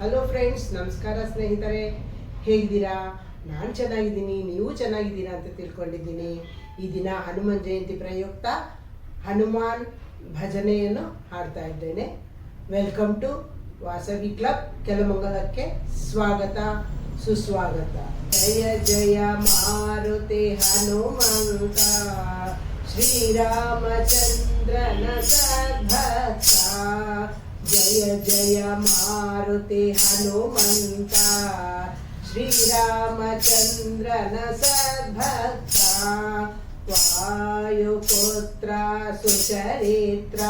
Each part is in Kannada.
ಹಲೋ ಫ್ರೆಂಡ್ಸ್, ನಮಸ್ಕಾರ ಸ್ನೇಹಿತರೆ. ಹೇಗಿದ್ದೀರಾ? ನಾನು ಚೆನ್ನಾಗಿದ್ದೀನಿ, ನೀವು ಚೆನ್ನಾಗಿದ್ದೀರಾ ಅಂತ ತಿಳ್ಕೊಂಡಿದ್ದೀನಿ. ಈ ದಿನ ಹನುಮಾನ್ ಜಯಂತಿ ಪ್ರಯುಕ್ತ ಹನುಮಾನ್ ಭಜನೆಯನ್ನು ಹಾಡ್ತಾ ಇದ್ದೇನೆ. ವೆಲ್ಕಮ್ ಟು ವಾಸವಿ ಕ್ಲಬ್ ಕೆಲಮಂಗಲಕ್ಕೆ ಸ್ವಾಗತ, ಸುಸ್ವಾಗತ. ಜಯ ಜಯ ಮಾರುತಿ ಹನುಮಂತ, ಶ್ರೀರಾಮಚಂದ್ರನ ಸದ್ಭಕ್ತ. ಜಯ ಜಯ ಮಾರುತಿ ಹನುಮಂತ, ಶ್ರೀರಾಮಚಂದ್ರನ ಸದ್ಭಕ್ತ. ವಾಯುಪುತ್ರ ಸುಚರಿತ್ರ,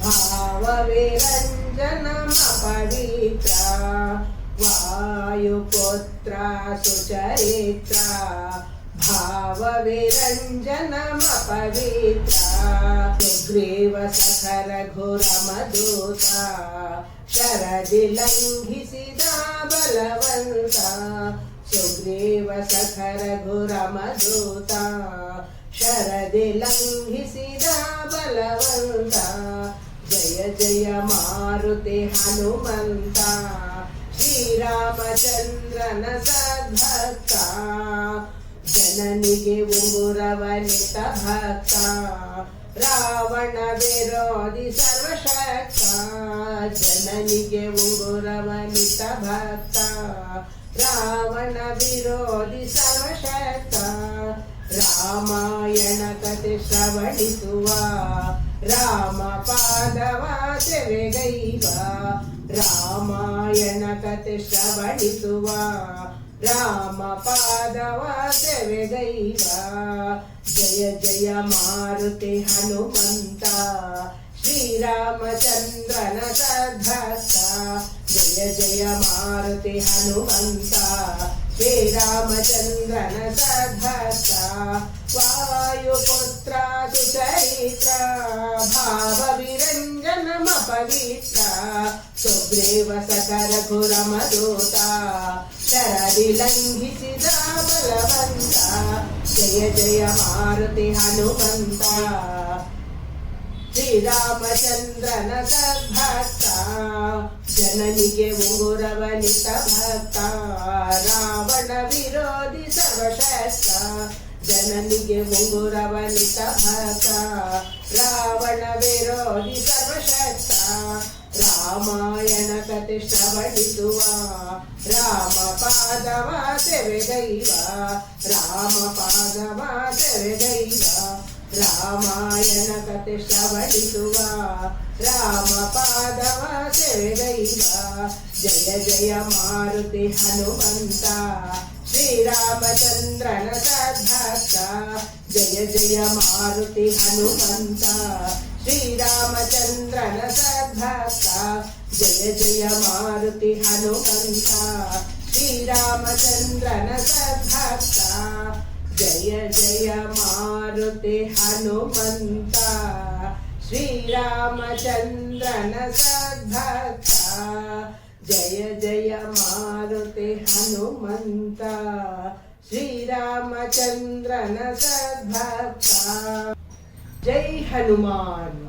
ಭಾವವಿರಂಜನ ಪವಿತ್ರ. ವಾಯುಪುತ್ರ ಸುಚರಿತ್ರ, ಭಾವವಿರಂಜನ ಪವಿತ್ರ. ಸುಗ್ರೀವ ಸಖರ ಘೋರ ಮಧೂತ, ಶರದಿ ಲಂಘಿಸಿದ ಬಲವಂತ. ಸುಗ್ರೀವ ಸಖರ ಘೋರ ಮಧೂತ, ಶರದಿ ಲಂಘಿಸಿದ ಬಲವಂತ. ಜಯ ಜಯ ಮಾರುತಿ ಹನುಮಂತ, ಶ್ರೀರಾಮಚಂದ್ರನ ಸದ್ಭಕ್ತ. ಜನನಿಗೆ ಉಂಗುರವನಿತ ಭಕ್ತ, ರಾವಣ ವಿರೋಧಿ ಸರ್ವಶಕ್ತ. ಜನನಿಗೆ ಉಂಗುರವನಿತ ಭಕ್ತ, ರಾವಣ ವಿರೋಧಿ ಸರ್ವಶಕ್ತ. ರಾಮಾಯಣ ಕಥೆ ಶ್ರವಣಿಸುವ, ರಾಮ ಪಾದವ ಸೇವೆಗೈವ. ರಾಮಾಯಣ ಕಥೆ ಶ್ರವಣಿಸುವ, ರಾಮ ಪಾದವ ಸೇವೆಗೈವ. ಜಯ ಜಯ ಮಾರುತಿ ಹನುಮಂತ, ಶ್ರೀರಾಮಚಂದ್ರನ ಸದ್ಭಕ್ತ. ಜಯ ಜಯ ಮಾರುತಿ ಹನುಮಂತ, ಶ್ರೀರಾಮಚಂದ್ರನ ಸದ್ಭಕ್ತ. ವಾಯುಪುತ್ರ ಸುಚರಿತ್ರ, ಭಾವವಿರಂಜನ ಪವಿತ್ರ. ಸುಗ್ರೀವ ಸಖರ ಘೋರ ಮಧೂತ, ಶರದಿ ಲಂಘಿಸಿದ ಬಲವಂತ. ಜಯ ಜಯ ಮಾರುತಿ ಹನುಮಂತ, ಶ್ರೀರಾಮಚಂದ್ರನ ಸದ್ಭಕ್ತ. ಜನನಿಗೆ ಉಂಗುರವನಿತ ಭಕ್ತ, ರಾವಣ ವಿರೋಧಿ ಸರ್ವಶಕ್ತ. ಜನನಿಗೆ ಉಂಗುರವನಿತ ಭಕ್ತ, ರಾವಣ ವಿರೋಧಿ ಸರ್ವಶಕ್ತ. ರಾಮಾಯಣ ಕಥೆ ಶ್ರವಣಿಸುವ, ರಾಮ ಪಾದವ ಸೇವೆಗೈವ. ರಾಮ ಪಾದವ ಸೇವೆಗೈವ. ರಾಮಾಯಣ ಕಥೆ ಶ್ರವಣಿಸುವ, ರಾಮ ಪಾದವ ಸೇವೆಗೈವ. ಜಯ ಜಯ ಮಾರುತಿ ಹನುಮಂತ, ಶ್ರೀರಾಮಚಂದ್ರನ ಸದ್ಭಕ್ತ. ಜಯ ಜಯ ಮಾರುತಿ ಹನುಮಂತ, ಶ್ರೀರಾಮಚಂದ್ರನ ಸದ್ಭಕ್ತ. ಜಯ ಜಯ ಮಾರುತಿ ಹನುಮಂತ, ಶ್ರೀರಾಮಚಂದ್ರನ ಸದ್ಭಕ್ತ. ಜಯ ಜಯ ಮಾರುತಿ ಹನುಮಂತ, ಶ್ರೀರಾಮಚಂದ್ರನ ಸದ್ಭಕ್ತ. ಜಯ ಜಯ ಮಾರುತಿ ಹನುಮಂತ, ಶ್ರೀರಾಮಚಂದ್ರನ ಸದ್ಭಕ್ತ. ಜೈ ಹನುಮಾನ್.